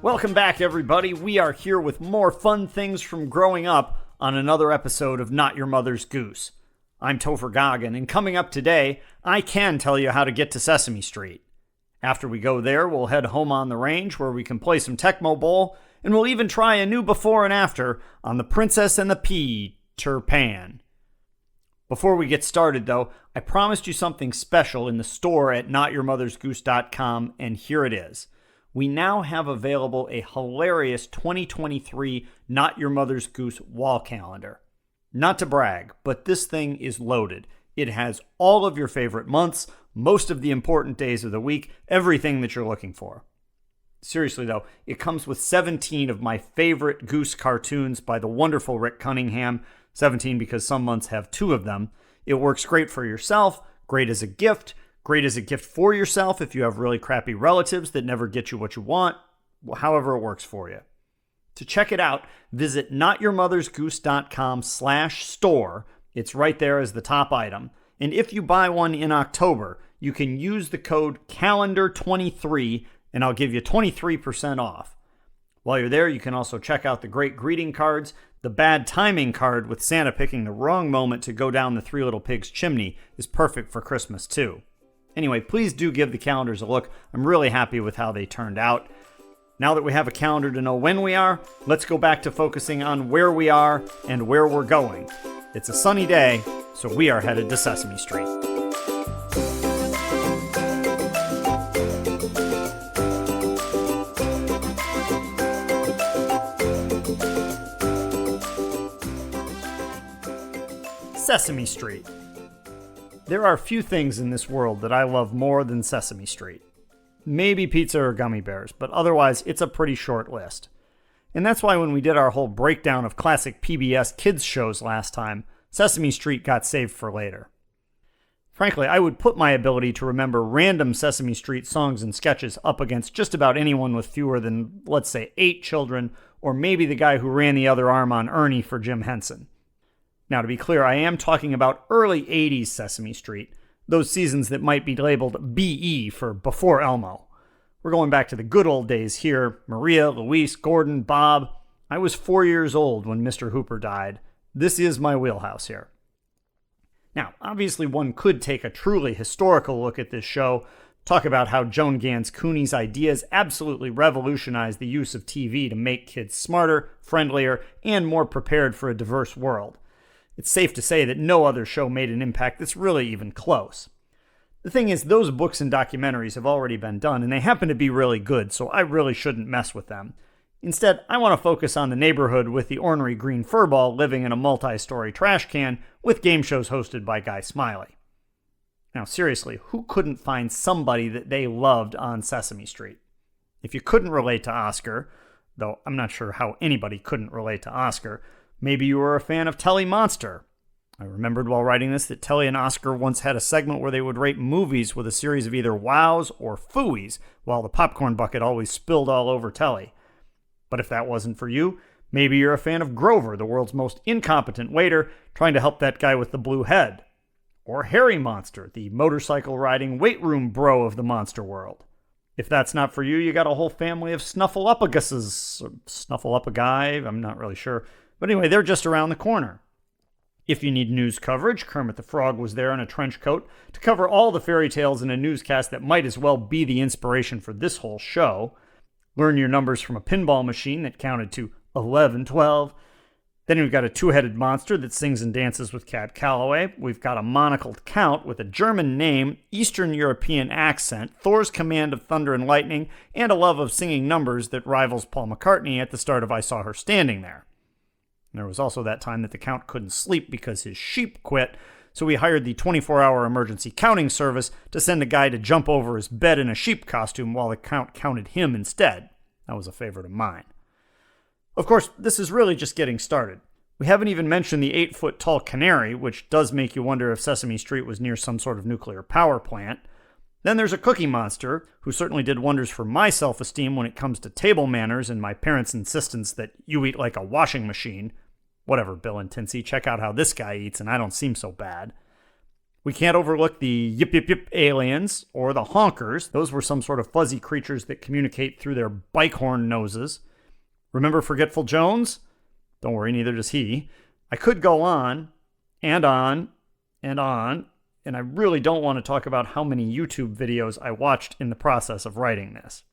Welcome back, everybody. We are here with more fun things from growing up on another episode of Not Your Mother's Goose. I'm Topher Goggin, and coming up today, I can tell you how to get to Sesame Street. After we go there, we'll head home on the range where we can play some Tecmo Bowl, and we'll even try a new before and after on The Princess and the Pea-ter Pan. Before we get started, though, I promised you something special in the store at notyourmothersgoose.com, and here it is. We now have available a hilarious 2023 Not Your Mother's Goose wall calendar. Not to brag, but this thing is loaded. It has all of your favorite months, most of the important days of the week, everything that you're looking for. Seriously, though, it comes with 17 of my favorite Goose cartoons by the wonderful Rick Cunningham, 17 because some months have 2 of them. It works great for yourself, great as a gift for yourself if you have really crappy relatives that never get you what you want, however it works for you. To check it out, visit notyourmothersgoose.com/store. It's right there as the top item. And if you buy one in October, you can use the code CALENDAR23 and I'll give you 23% off. While you're there, you can also check out the great greeting cards. The bad timing card with Santa picking the wrong moment to go down the Three Little Pigs chimney is perfect for Christmas too. Anyway, please do give the calendars a look. I'm really happy with how they turned out. Now that we have a calendar to know when we are, let's go back to focusing on where we are and where we're going. It's a sunny day, so we are headed to Sesame Street. Sesame Street. There are few things in this world that I love more than Sesame Street. Maybe pizza or gummy bears, but otherwise it's a pretty short list. And that's why when we did our whole breakdown of classic PBS kids shows last time, Sesame Street got saved for later. Frankly, I would put my ability to remember random Sesame Street songs and sketches up against just about anyone with fewer than, let's say, 8 children, or maybe the guy who ran the other arm on Ernie for Jim Henson. Now, to be clear, I am talking about early 80s Sesame Street, those seasons that might be labeled BE for Before Elmo. We're going back to the good old days here. Maria, Luis, Gordon, Bob. I was 4 years old when Mr. Hooper died. This is my wheelhouse here. Now, obviously one could take a truly historical look at this show, talk about how Joan Gans Cooney's ideas absolutely revolutionized the use of TV to make kids smarter, friendlier, and more prepared for a diverse world. It's safe to say that no other show made an impact that's really even close. The thing is, those books and documentaries have already been done, and they happen to be really good, so I really shouldn't mess with them. Instead, I want to focus on the neighborhood with the ornery green furball living in a multi-story trash can with game shows hosted by Guy Smiley. Now, seriously, who couldn't find somebody that they loved on Sesame Street? If you couldn't relate to Oscar, though I'm not sure how anybody couldn't relate to Oscar, maybe you were a fan of Telly Monster. I remembered while writing this that Telly and Oscar once had a segment where they would rate movies with a series of either wows or phooies, while the popcorn bucket always spilled all over Telly. But if that wasn't for you, maybe you're a fan of Grover, the world's most incompetent waiter, trying to help that guy with the blue head. Or Harry Monster, the motorcycle-riding weight room bro of the monster world. If that's not for you, you got a whole family of Snuffleupaguses. Snuffleupagus, I'm not really sure. But anyway, they're just around the corner. If you need news coverage, Kermit the Frog was there in a trench coat to cover all the fairy tales in a newscast that might as well be the inspiration for this whole show. Learn your numbers from a pinball machine that counted to 11, 12. Then we've got a two-headed monster that sings and dances with Cab Calloway. We've got a monocled count with a German name, Eastern European accent, Thor's command of thunder and lightning, and a love of singing numbers that rivals Paul McCartney at the start of I Saw Her Standing There. There was also that time that the Count couldn't sleep because his sheep quit, so we hired the 24-hour emergency counting service to send a guy to jump over his bed in a sheep costume while the Count counted him instead. That was a favorite of mine. Of course, this is really just getting started. We haven't even mentioned the 8-foot-tall canary, which does make you wonder if Sesame Street was near some sort of nuclear power plant. Then there's a Cookie Monster, who certainly did wonders for my self-esteem when it comes to table manners and my parents' insistence that you eat like a washing machine. Whatever, Bill and Tinsy, check out how this guy eats and I don't seem so bad. We can't overlook the yip yip yip aliens or the honkers. Those were some sort of fuzzy creatures that communicate through their bike horn noses. Remember Forgetful Jones? Don't worry, neither does he. I could go on and on and on, and I really don't want to talk about how many YouTube videos I watched in the process of writing this.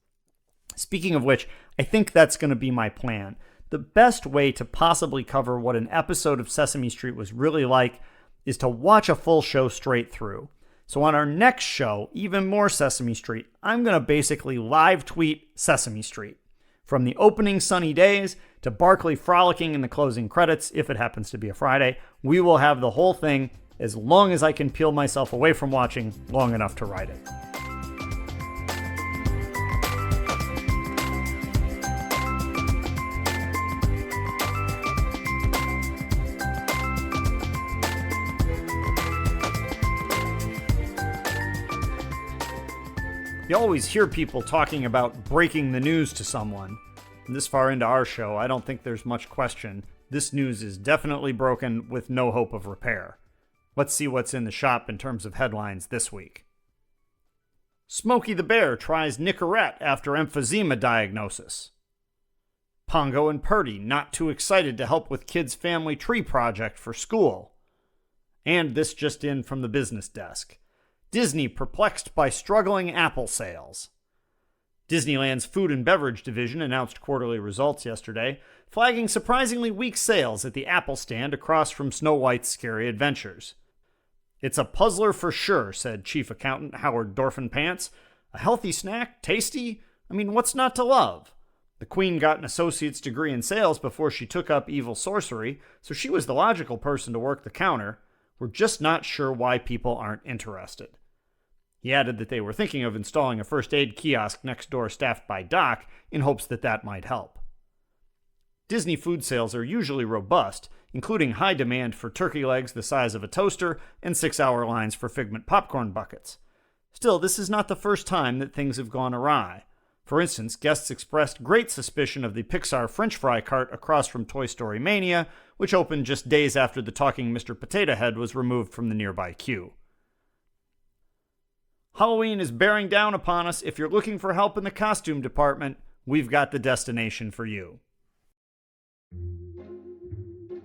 Speaking of which, I think that's going to be my plan. The best way to possibly cover what an episode of Sesame Street was really like is to watch a full show straight through. So on our next show, even more Sesame Street, I'm going to basically live tweet Sesame Street. From the opening sunny days to Barkley frolicking in the closing credits, if it happens to be a Friday, we will have the whole thing as long as I can peel myself away from watching long enough to write it. You always hear people talking about breaking the news to someone. And this far into our show, I don't think there's much question. This news is definitely broken with no hope of repair. Let's see what's in the shop in terms of headlines this week. Smokey the Bear tries Nicorette after emphysema diagnosis. Pongo and Purdy not too excited to help with kids' family tree project for school. And this just in from the business desk. Disney perplexed by struggling Apple sales. Disneyland's food and beverage division announced quarterly results yesterday, flagging surprisingly weak sales at the Apple stand across from Snow White's Scary Adventures. It's a puzzler for sure, said Chief Accountant Howard Dorfenpants. A healthy snack? Tasty? I mean, what's not to love? The Queen got an associate's degree in sales before she took up evil sorcery, so she was the logical person to work the counter. We're just not sure why people aren't interested. He added that they were thinking of installing a first aid kiosk next door staffed by Doc in hopes that that might help. Disney food sales are usually robust, including high demand for turkey legs the size of a toaster and 6-hour lines for Figment popcorn buckets. Still, this is not the first time that things have gone awry. For instance, guests expressed great suspicion of the Pixar French fry cart across from Toy Story Mania, which opened just days after the talking Mr. Potato Head was removed from the nearby queue. Halloween is bearing down upon us. If you're looking for help in the costume department, we've got the destination for you.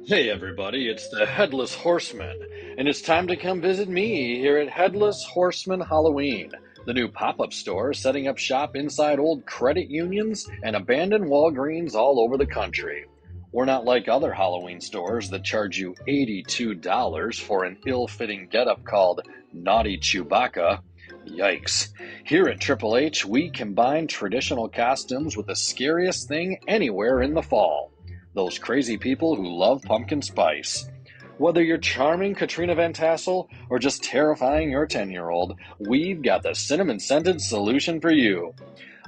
Hey everybody, it's the Headless Horseman, and it's time to come visit me here at Headless Horseman Halloween, the new pop-up store setting up shop inside old credit unions and abandoned Walgreens all over the country. We're not like other Halloween stores that charge you $82 for an ill-fitting getup called Naughty Chewbacca. Yikes. Here at Triple H, we combine traditional costumes with the scariest thing anywhere in the fall. Those crazy people who love pumpkin spice. Whether you're charming Katrina Van Tassel or just terrifying your 10-year-old, we've got the cinnamon-scented solution for you.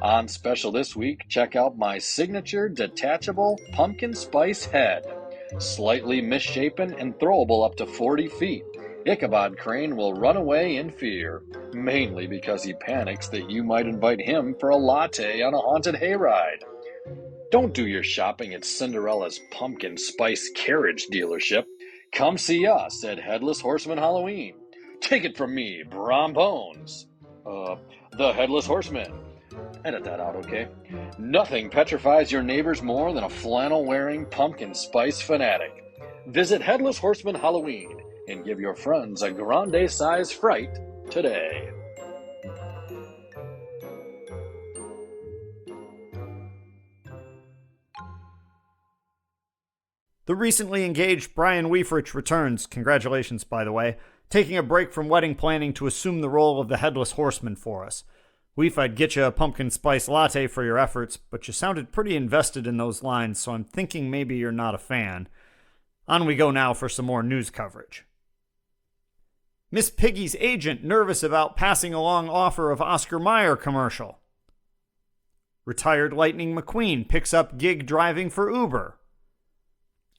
On special this week, check out my signature detachable pumpkin spice head. Slightly misshapen and throwable up to 40 feet. Ichabod Crane will run away in fear, mainly because he panics that you might invite him for a latte on a haunted hayride. Don't do your shopping at Cinderella's pumpkin spice carriage dealership. Come see us at Headless Horseman Halloween. Take it from me, Brom Bones. The Headless Horseman. Edit that out, okay? Nothing petrifies your neighbors more than a flannel-wearing pumpkin spice fanatic. Visit Headless Horseman Halloween and give your friends a grande-size fright today. The recently engaged Brian Weifrich returns, congratulations by the way, taking a break from wedding planning to assume the role of the Headless Horseman for us. Weif, I'd get you a pumpkin spice latte for your efforts, but you sounded pretty invested in those lines, so I'm thinking maybe you're not a fan. On we go now for some more news coverage. Miss Piggy's agent nervous about passing along offer of Oscar Mayer commercial. Retired Lightning McQueen picks up gig driving for Uber.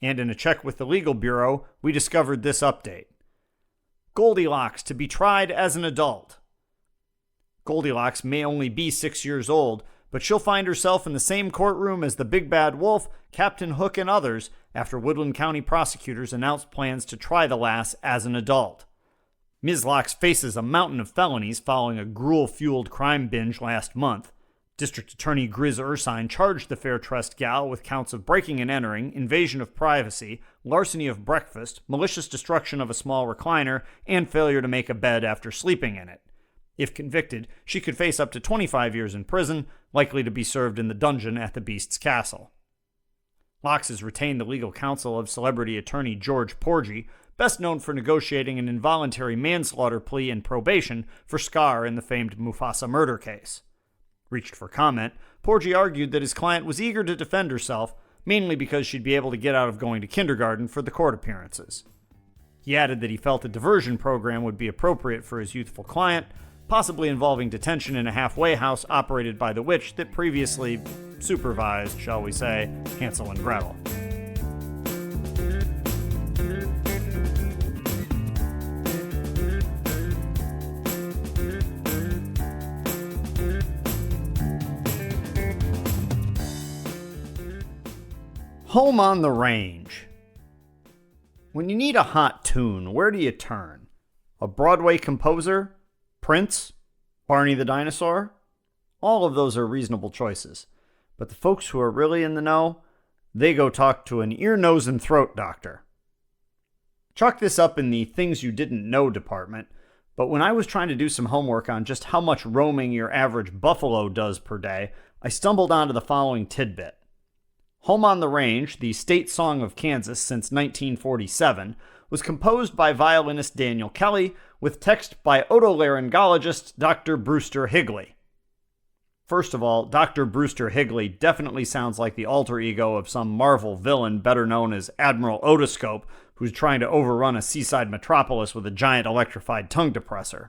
And in a check with the legal bureau, we discovered this update. Goldilocks to be tried as an adult. Goldilocks may only be 6 years old, but she'll find herself in the same courtroom as the Big Bad Wolf, Captain Hook, and others after Woodland County prosecutors announced plans to try the lass as an adult. Ms. Locks faces a mountain of felonies following a gruel-fueled crime binge last month. District Attorney Grizz Ursine charged the Fair Trust gal with counts of breaking and entering, invasion of privacy, larceny of breakfast, malicious destruction of a small recliner, and failure to make a bed after sleeping in it. If convicted, she could face up to 25 years in prison, likely to be served in the dungeon at the Beast's castle. Locks has retained the legal counsel of celebrity attorney George Porgy, best known for negotiating an involuntary manslaughter plea and probation for Scar in the famed Mufasa murder case. Reached for comment, Porgy argued that his client was eager to defend herself, mainly because she'd be able to get out of going to kindergarten for the court appearances. He added that he felt a diversion program would be appropriate for his youthful client, possibly involving detention in a halfway house operated by the witch that previously supervised, shall we say, Hansel and Gretel. Home on the Range. When you need a hot tune, where do you turn? A Broadway composer? Prince? Barney the Dinosaur? All of those are reasonable choices. But the folks who are really in the know, they go talk to an ear, nose, and throat doctor. Chalk this up in the things you didn't know department, but when I was trying to do some homework on just how much roaming your average buffalo does per day, I stumbled onto the following tidbit. Home on the Range, the state song of Kansas since 1947, was composed by violinist Daniel Kelly with text by otolaryngologist Dr. Brewster Higley. First of all, Dr. Brewster Higley definitely sounds like the alter ego of some Marvel villain better known as Admiral Otoscope, who's trying to overrun a seaside metropolis with a giant electrified tongue depressor.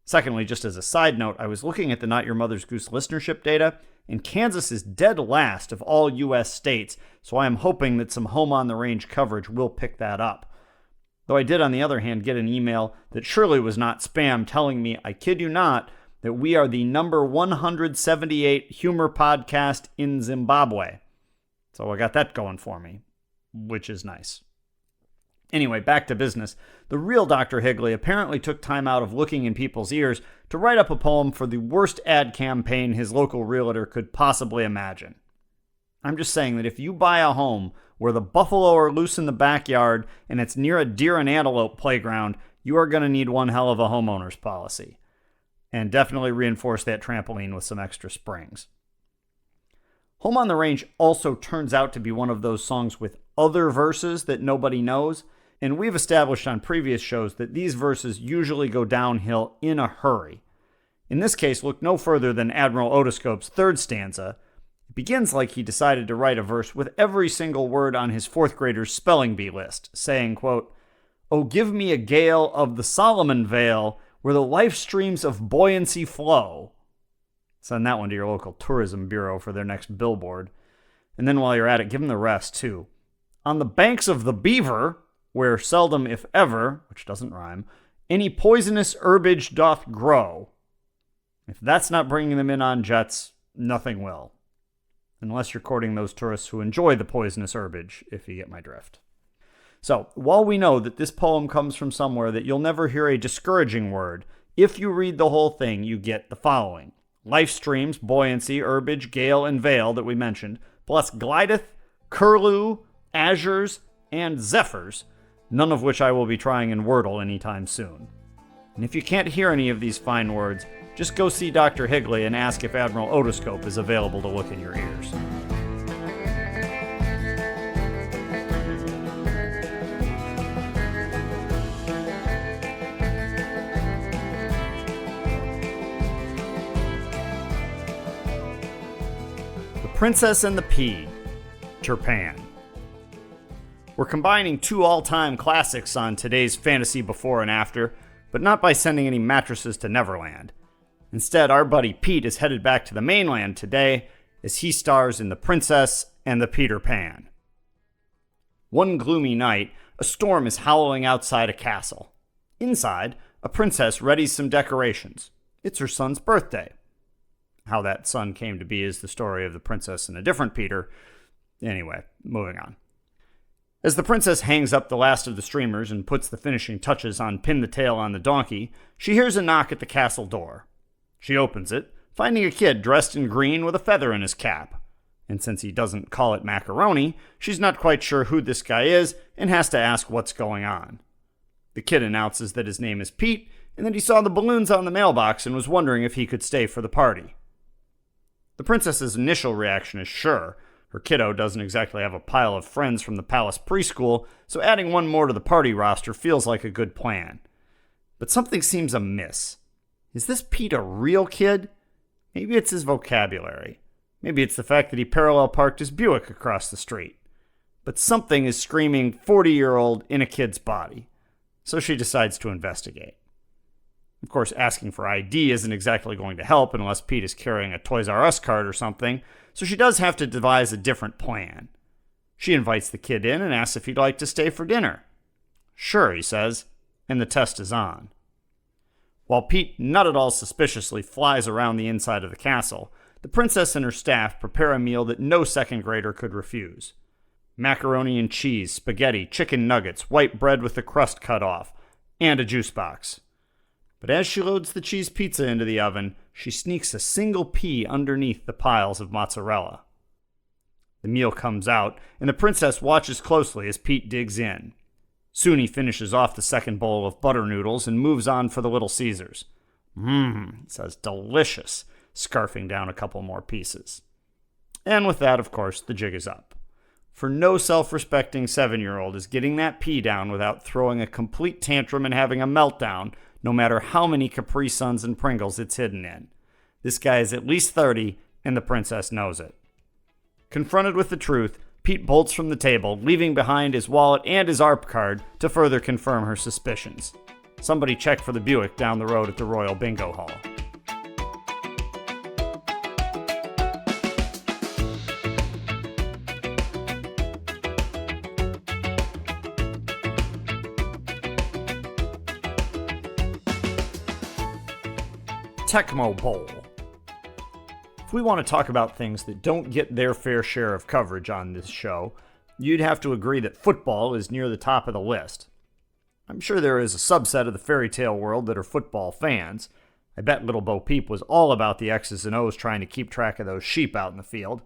Secondly, just as a side note, I was looking at the Not Your Mother's Goose listenership data, and Kansas is dead last of all U.S. states, so I am hoping that some Home on the Range coverage will pick that up. Though I did, on the other hand, get an email that surely was not spam telling me, I kid you not, that we are the number 178 humor podcast in Zimbabwe. So I got that going for me, which is nice. Anyway, back to business. The real Dr. Higley apparently took time out of looking in people's ears to write up a poem for the worst ad campaign his local realtor could possibly imagine. I'm just saying that if you buy a home where the buffalo are loose in the backyard and it's near a deer and antelope playground, you are going to need one hell of a homeowner's policy. And definitely reinforce that trampoline with some extra springs. Home on the Range also turns out to be one of those songs with other verses that nobody knows. And we've established on previous shows that these verses usually go downhill in a hurry. In this case, look no further than Admiral Otoscope's third stanza. It begins like he decided to write a verse with every single word on his fourth grader's spelling bee list, saying, quote, "Oh, give me a gale of the Solomon Vale, where the life streams of buoyancy flow." Send that one to your local tourism bureau for their next billboard. And then while you're at it, give them the rest, too. On the banks of the Beaver, where seldom, if ever, which doesn't rhyme, any poisonous herbage doth grow. If that's not bringing them in on jets, nothing will. Unless you're courting those tourists who enjoy the poisonous herbage, if you get my drift. So, while we know that this poem comes from somewhere that you'll never hear a discouraging word, if you read the whole thing, you get the following. Life streams, buoyancy, herbage, gale, and veil that we mentioned, plus glideth, curlew, azures, and zephyrs, none of which I will be trying in Wordle anytime soon. And if you can't hear any of these fine words, just go see Dr. Higley and ask if Admiral Otoscope is available to look in your ears. The Princess and the Pea-ter Pan. We're combining two all-time classics on today's Fantasy Before and After, but not by sending any mattresses to Neverland. Instead, our buddy Pete is headed back to the mainland today as he stars in The Princess and the Pea-ter Pan. One gloomy night, a storm is howling outside a castle. Inside, a princess readies some decorations. It's her son's birthday. How that son came to be is the story of the princess and a different Peter. Anyway, moving on. As the princess hangs up the last of the streamers and puts the finishing touches on Pin the Tail on the donkey, she hears a knock at the castle door. She opens it, finding a kid dressed in green with a feather in his cap. And since he doesn't call it macaroni, she's not quite sure who this guy is and has to ask what's going on. The kid announces that his name is Pete and that he saw the balloons on the mailbox and was wondering if he could stay for the party. The princess's initial reaction is sure. Her kiddo doesn't exactly have a pile of friends from the palace preschool, so adding one more to the party roster feels like a good plan. But something seems amiss. Is this Pete a real kid? Maybe it's his vocabulary. Maybe it's the fact that he parallel parked his Buick across the street. But something is screaming 40-year-old in a kid's body. So she decides to investigate. Of course, asking for ID isn't exactly going to help unless Pete is carrying a Toys R Us card or something, so she does have to devise a different plan. She invites the kid in and asks if he'd like to stay for dinner. Sure, he says, and the test is on. While Pete not at all suspiciously flies around the inside of the castle, the princess and her staff prepare a meal that no second grader could refuse. Macaroni and cheese, spaghetti, chicken nuggets, white bread with the crust cut off, and a juice box. But as she loads the cheese pizza into the oven, she sneaks a single pea underneath the piles of mozzarella. The meal comes out, and the princess watches closely as Pete digs in. Soon he finishes off the second bowl of butter noodles and moves on for the Little Caesars. It says delicious, scarfing down a couple more pieces. And with that, of course, the jig is up. For no self-respecting 7-year-old is getting that pea down without throwing a complete tantrum and having a meltdown, no matter how many Capri Suns and Pringles it's hidden in. This guy is at least 30, and the princess knows it. Confronted with the truth, Pete bolts from the table, leaving behind his wallet and his ARP card to further confirm her suspicions. Somebody check for the Buick down the road at the Royal Bingo Hall. Tecmo Bowl. If we want to talk about things that don't get their fair share of coverage on this show, you'd have to agree that football is near the top of the list. I'm sure there is a subset of the fairy tale world that are football fans. I bet Little Bo Peep was all about the X's and O's trying to keep track of those sheep out in the field.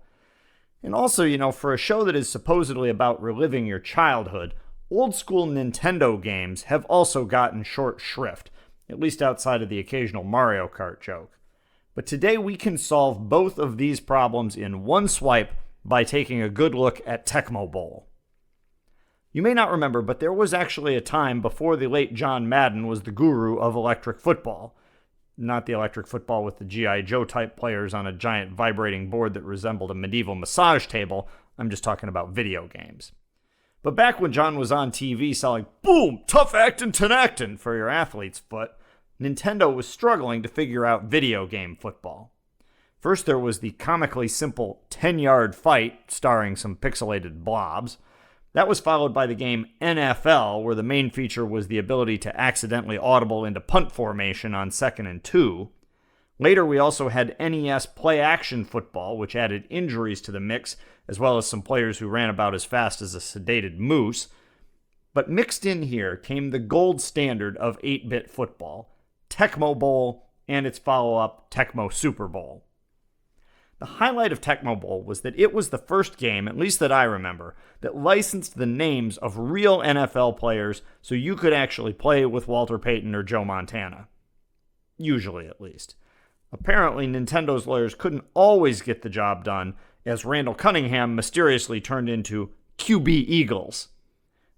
And also, for a show that is supposedly about reliving your childhood, old school Nintendo games have also gotten short shrift, at least outside of the occasional Mario Kart joke. But today we can solve both of these problems in one swipe by taking a good look at Tecmo Bowl. You may not remember, but there was actually a time before the late John Madden was the guru of electric football. Not the electric football with the G.I. Joe type players on a giant vibrating board that resembled a medieval massage table. I'm just talking about video games. But back when John was on TV selling, boom, tough actin' tenactin' for your athlete's foot, Nintendo was struggling to figure out video game football. First there was the comically simple 10-yard fight starring some pixelated blobs. That was followed by the game NFL, where the main feature was the ability to accidentally audible into punt formation on 2nd and 2. Later we also had NES play-action football, which added injuries to the mix, as well as some players who ran about as fast as a sedated moose. But mixed in here came the gold standard of 8-bit football, Tecmo Bowl, and its follow-up, Tecmo Super Bowl. The highlight of Tecmo Bowl was that it was the first game, at least that I remember, that licensed the names of real NFL players so you could actually play with Walter Payton or Joe Montana. Usually, at least. Apparently, Nintendo's lawyers couldn't always get the job done, as Randall Cunningham mysteriously turned into QB Eagles.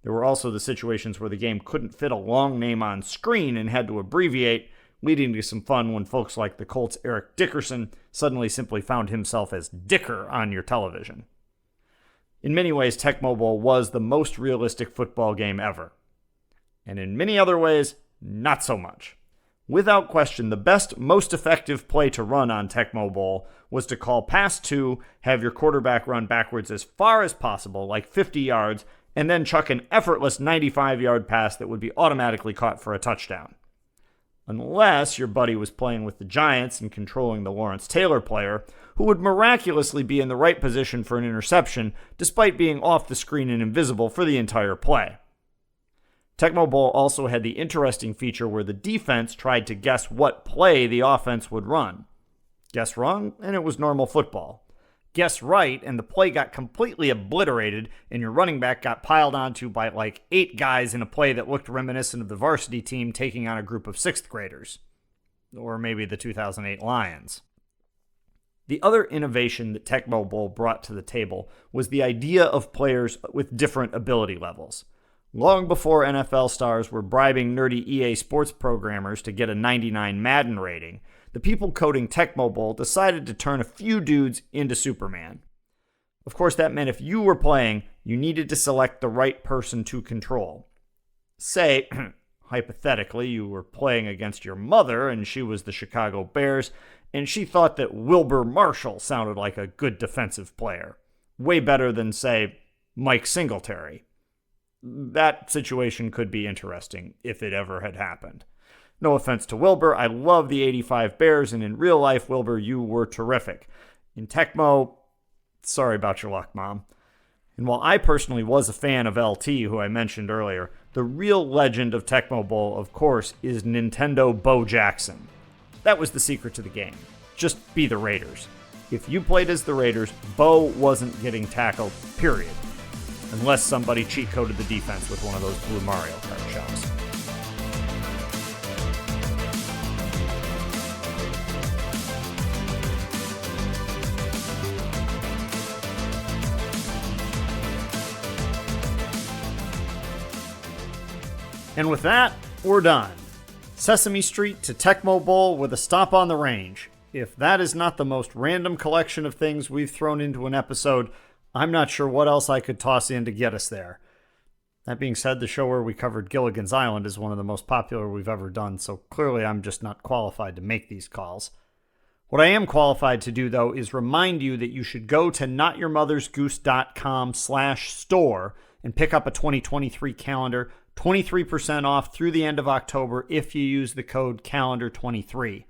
There were also the situations where the game couldn't fit a long name on screen and had to abbreviate, leading to some fun when folks like the Colts' Eric Dickerson suddenly simply found himself as Dicker on your television. In many ways, Tecmo Bowl was the most realistic football game ever. And in many other ways, not so much. Without question, the best, most effective play to run on Tecmo Bowl was to call pass 2, have your quarterback run backwards as far as possible, like 50 yards, and then chuck an effortless 95-yard pass that would be automatically caught for a touchdown. Unless your buddy was playing with the Giants and controlling the Lawrence Taylor player, who would miraculously be in the right position for an interception despite being off the screen and invisible for the entire play. Tecmo Bowl also had the interesting feature where the defense tried to guess what play the offense would run. Guess wrong, and it was normal football. Guess right, and the play got completely obliterated, and your running back got piled onto by like 8 guys in a play that looked reminiscent of the varsity team taking on a group of 6th graders. Or maybe the 2008 Lions. The other innovation that Tecmo Bowl brought to the table was the idea of players with different ability levels. Long before NFL stars were bribing nerdy EA Sports programmers to get a 99 Madden rating, the people coding Tecmo Bowl decided to turn a few dudes into Superman. Of course, that meant if you were playing, you needed to select the right person to control. Say, hypothetically, you were playing against your mother and she was the Chicago Bears, and she thought that Wilbur Marshall sounded like a good defensive player. Way better than, say, Mike Singletary. That situation could be interesting if it ever had happened. No offense to Wilbur, I love the 85 Bears, and in real life, Wilbur, you were terrific. In Tecmo, sorry about your luck, Mom. And while I personally was a fan of LT, who I mentioned earlier, the real legend of Tecmo Bowl, of course, is Nintendo Bo Jackson. That was the secret to the game. Just be the Raiders. If you played as the Raiders, Bo wasn't getting tackled, period. Unless somebody cheat coded the defense with one of those blue Mario Kart shells. And with that, we're done. Sesame Street to Tecmo Bowl with a stop on the range. If that is not the most random collection of things we've thrown into an episode, I'm not sure what else I could toss in to get us there. That being said, the show where we covered Gilligan's Island is one of the most popular we've ever done, so clearly I'm just not qualified to make these calls. What I am qualified to do, though, is remind you that you should go to notyourmothersgoose.com/store and pick up a 2023 calendar, 23% off through the end of October if you use the code CALENDAR23.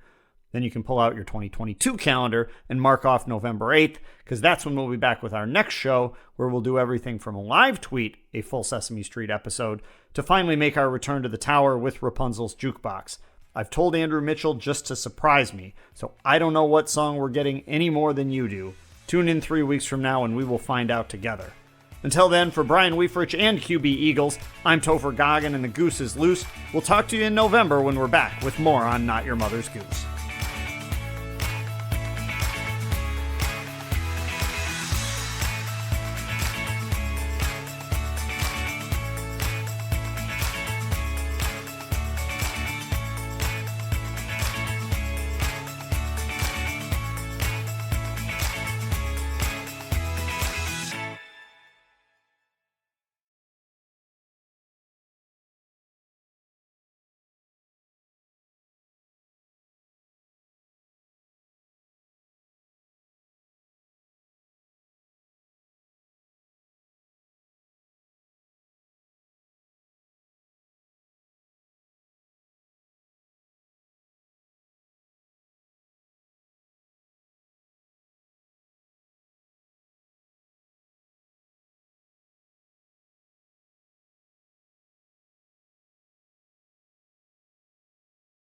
Then you can pull out your 2022 calendar and mark off November 8th, because that's when we'll be back with our next show, where we'll do everything from live tweet a full Sesame Street episode to finally make our return to the tower with Rapunzel's Jukebox. I've told Andrew Mitchell just to surprise me, so I don't know what song we're getting any more than you do. Tune in 3 weeks from now and we will find out together. Until then, for Brian Weifrich and QB Eagles, I'm Topher Goggin and the Goose is loose. We'll talk to you in November when we're back with more on Not Your Mother's Goose.